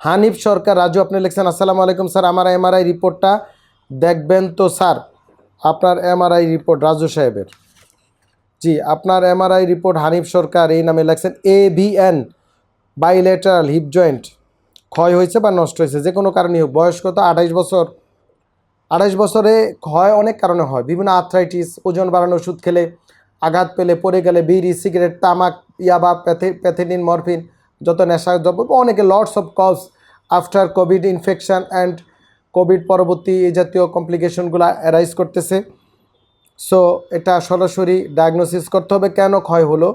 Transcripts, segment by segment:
হানিফ সরকার রাজু, আপনি লিখছেন আসসালামু আলাইকুম স্যার, আমার এমআরআই রিপোর্টটা দেখবেন তো স্যার। আপনার এমআরআই রিপোর্ট রাজু সাহেবের, জি আপনার এমআরআই রিপোর্ট হানিফ সরকার এই নামে লিখছেন। AVN বাইলেটারাল হিপ জয়েন্ট ক্ষয় হয়েছে বা নষ্ট হয়েছে, যে কোনো কারণেই হোক। বয়স কত? 28 বছর। 28 বছরে ক্ষয় অনেক কারণে হয়, বিভিন্ন আর্থ্রাইটিস, ওজন বাড়ানোর ওষুধ খেলে, আঘাত পেলে, পড়ে গেলে, বিড়ি, সিগারেট, তামাক, ইয়াবা, প্যাথেডিন, মরফিন, যত নেশা দ্রব্য, অনেকে lots of cause after Covid infection and Covid পরবর্তী এই জাতীয় কমপ্লিকেশনগুলো অ্যারাইজ করতেছে। সো এটা সরাসরি ডায়াগনোসিস করতে হবে কেন ক্ষয় হলো।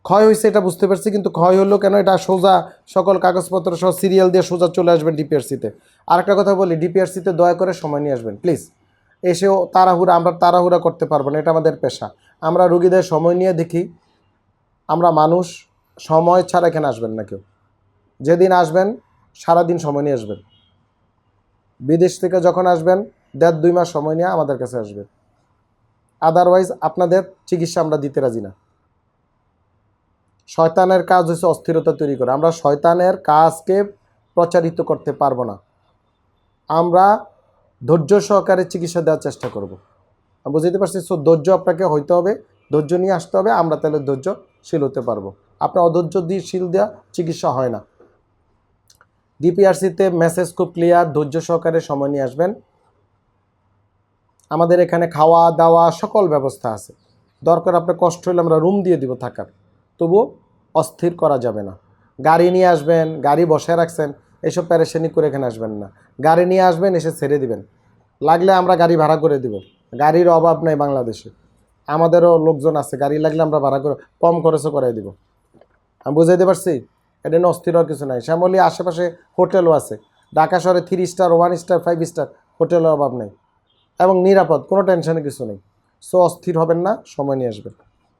ক্ষয় হয়েছে এটা বুঝতে পারছি, কিন্তু ক্ষয় হলো কেন এটা সোজা সকল কাগজপত্র সহ সিরিয়াল দিয়ে সোজা চলে আসবেন ডিপিআরসিতে। আরেকটা কথা বলি, ডিপিআরসিতে দয়া করে সময় নিয়ে আসবেন প্লিজ। এসেও আমরা তাড়াহুড়া করতে পারবো না, এটা আমাদের পেশা। আমরা রুগীদের সময় নিয়ে দেখি। আমরা মানুষ, সময় ছাড়া এখানে আসবেন না কেউ। যেদিন আসবেন সারাদিন সময় নিয়ে আসবেন। বিদেশ থেকে যখন আসবেন 1.5-2 মাস সময় নিয়ে আমাদের কাছে আসবেন। আদারওয়াইজ আপনাদের চিকিৎসা আমরা দিতে রাজি না। শয়তানের কাজ হচ্ছে অস্থিরতা তৈরি করা। আমরা শয়তানের কাজকে প্রচারিত করতে পারবো না। আমরা ধৈর্য সহকারে চিকিৎসা দেওয়ার চেষ্টা করব। বুঝতে পারছি? সো ধৈর্য আপনাকে হইতে হবে, ধৈর্য নিয়ে আসতে হবে। আমরা তাহলে ধৈর্যশীল হতে পারবো। আপনার অধৈর্যশীল দেওয়া চিকিৎসা হয় না। ডিপিআরসিতে মেসেজ খুব ক্লিয়ার, ধৈর্য সহকারে সময় নিয়ে আসবেন। আমাদের এখানে খাওয়া দাওয়া সকল ব্যবস্থা আছে। দরকার আপনার কষ্ট হলে আমরা রুম দিয়ে দিব থাকার, তবুও অস্থির করা যাবে না। গাড়ি নিয়ে আসবেন, গাড়ি বসায় রাখছেন, এসব প্যারেশানি করে এখানে আসবেন না। গাড়ি নিয়ে আসবেন, এসে ছেড়ে দিবেন। লাগলে আমরা গাড়ি ভাড়া করে দিব, গাড়ির অভাব নাই বাংলাদেশে। আমাদেরও লোকজন আছে, গাড়ি লাগলে আমরা ভাড়া করে কম খরচে করাই দিব। আমি বুঝাইতে পারছি? এটা নিয়ে অস্থির হওয়ার কিছু নাই। শ্যামলী আশেপাশে হোটেলও আছে। ঢাকা শহরে 3 স্টার, 1 স্টার, 5 স্টার হোটেলের অভাব নেই এবং নিরাপদ, কোনো টেনশনের কিছু নেই। সো অস্থির হবেন না, সময় নিয়ে আসবেন।